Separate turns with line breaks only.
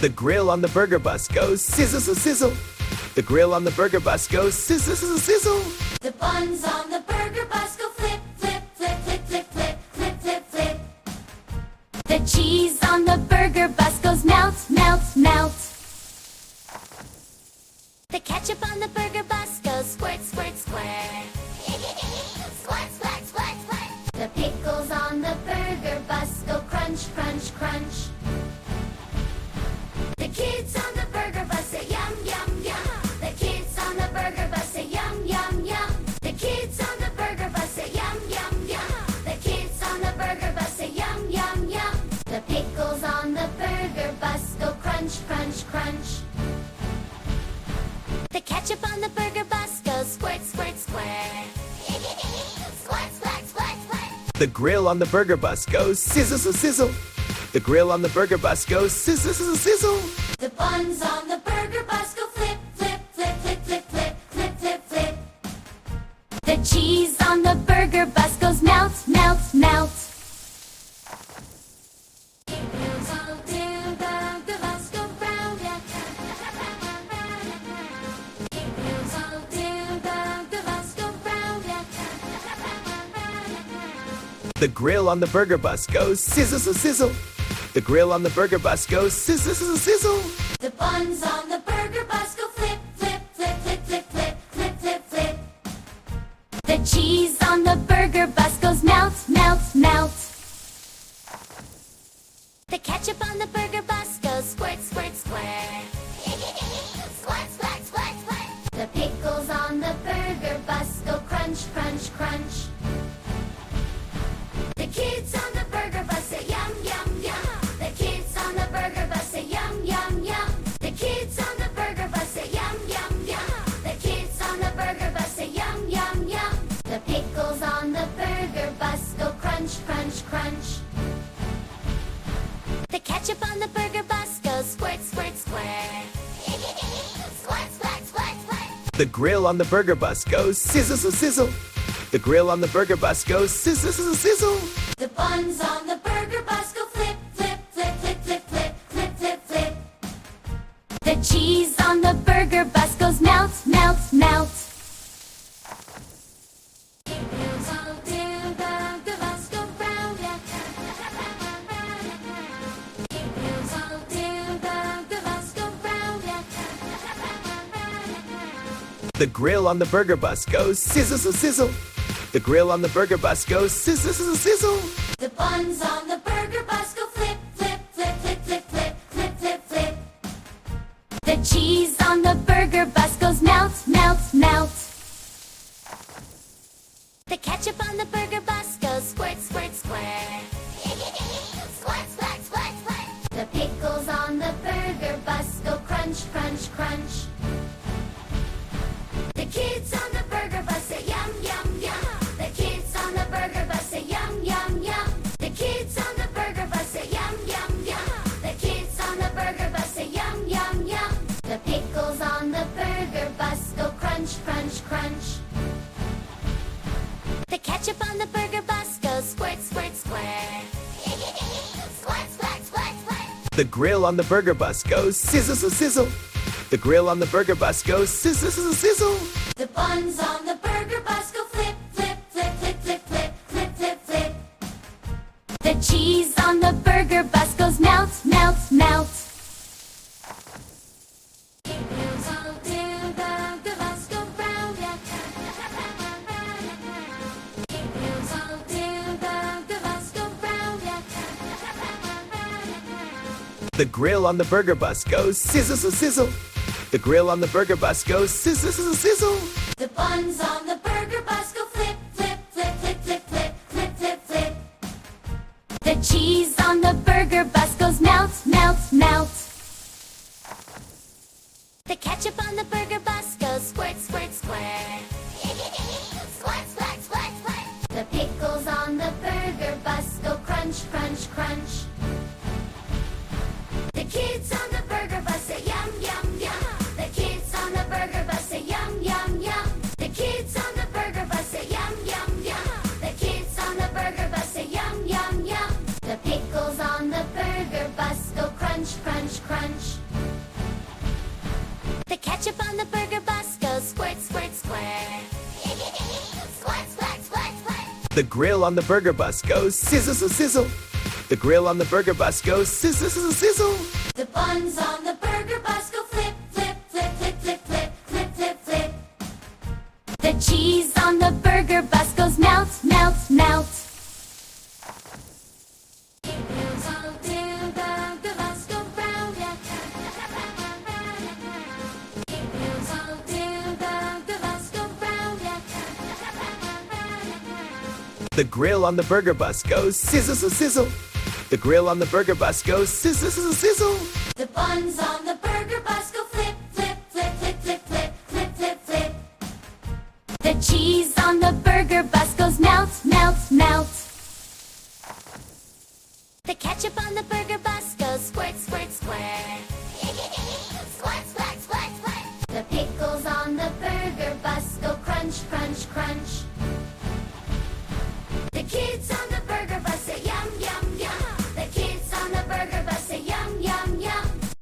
The grill on the burger bus goes sizzle, sizzle, sizzle. The grill on the burger bus goes sizzle, sizzle, sizzle.
The buns on the burger bus go flip, flip, flip, flip, flip, flip, flip, flip, flip. The cheese on the burger bus goes melt, melt, melt. The ketchup on the burger bus goes squirt, squirt, squirt. Squirt, squirt, squirt, squirt. The pickles on the burger bus go crunch, crunch, crunch. The kids on the burger bus say yum, yum, yum. The kids on the burger bus say yum, yum, yum. The kids on the burger bus say yum, yum, yum. The kids on the burger bus say yum, yum, yum. The pickles on the burger bus go crunch, crunch, crunch. The ketchup on the burger bus goes squirt, squirt, squirt. Squirt, squirt, squirt, squirt.
The grill on the burger bus goes sizzle, sizzle, sizzle. The grill on the burger bus goes sizzle, sizzle, sizzle.
The buns on the burger bus go flip, flip, flip, flip, flip, flip, flip, flip, flip. The cheese on the burger bus goes melt, melt, melt. Wheels all down, the bus go round, yeah. Wheels all down, the bus go round, yeah.
The grill on the burger bus goes sizzle, sizzle, sizzle. The grill on the burger bus goes sizzle, sizzle, sizzle.
The buns on the burger bus go flip, flip, flip, flip, flip, flip, flip, flip, flip. The cheese on the burger bus goes melt, melt, melt. The ketchup on the burger bus goes squirt, squirt, squirt. Squirt, squirt, squirt, squirt. The pickles on the burger bus go crunch, crunch, crunch. The kids on the burger bus say yum, yum, yum. The kids on the burger bus say yum, yum, yum. The kids on the burger bus say yum, yum, yum. The kids on the burger bus say yum, yum, yum. The pickles on the burger bus go crunch, crunch, crunch. The ketchup on the burger bus goes squirt, squirt, squirt. Squirt, squirt, squirt, squirt.
The grill on the burger bus goes sizzle, sizzle, sizzle. The grill on the burger bus goes sizzle, sizzle, sizzle.
The buns on the burger bus go flip, flip, flip, flip, flip, flip, flip, flip, flip. The cheese on the burger bus goes melt, melt, melt. Wheels all down, the bus go round, yeah. Wheels all down, the bus go round, yeah.
The grill on the burger bus goes sizzle, sizzle, sizzle. The grill on the burger bus goes sizzle, sizzle, sizzle.
The buns on the burger bus go flip, flip, flip, flip, flip, flip, flip, flip, flip. The cheese on the burger bus goes melt, melt, melt. The ketchup on the burger bus goes squirt, squirt, squirt. Squirt, squirt, squirt, squirt. The pickles on the burger bus go crunch, crunch, crunch. The kids on the burger bus say yum, yum, yum. The kids on the burger bus say yum, yum, yum. The kids on the burger bus say yum, yum, yum. The kids on the burger bus say yum, yum, yum. The pickles on the burger bus go crunch, crunch, crunch. The ketchup on the burger bus goes squirt, squirt, squirt. Squirt, squirt, squirt, squirt.
The grill on the burger bus goes sizzle, sizzle, sizzle. The grill on the burger bus goes sizzle, sizzle, sizzle.
The buns on the burger bus go flip, flip, flip, flip, flip, flip, flip, flip, flip. The cheese on the burger bus goes melt, melt, melt. Wheels all down, the bus go round, yeah. Wheels all down, the bus go round, yeah.
The grill on the burger bus goes sizzle, sizzle, sizzle. The grill on the burger bus goes sizzle, sizzle, sizzle.
The buns on the burger bus go flip, flip, flip, flip, flip, flip, flip, flip, flip. The cheese on the burger bus goes melt, melt, melt. The ketchup on the burger bus goes squirt, squirt, squirt. Squirt, squirt, squirt, squirt. The pickles on the burger bus go crunch, crunch, crunch. The kids on the burger bus say yum, yum, yum. The kids on the burger bus say yum, yum, yum. The kids on the burger bus say yum, yum, yum. The kids on the burger bus say yum, yum, yum. The pickles on the burger bus go crunch, crunch, crunch.
The grill on the burger bus goes sizzle, sizzle, sizzle. The grill on the burger bus goes sizzle, sizzle, sizzle.
The buns on the burger bus go flip, flip, flip, flip, flip, flip, flip, flip, flip. The cheese on the burger bus goes melt, melt, melt. Wheels all do the bus go round, yeah. Wheels all do the bus go round, yeah.
The grill on the burger bus goes sizzle, sizzle, sizzle. The grill on the burger bus goes sizzle, sizzle, sizzle.
The buns on the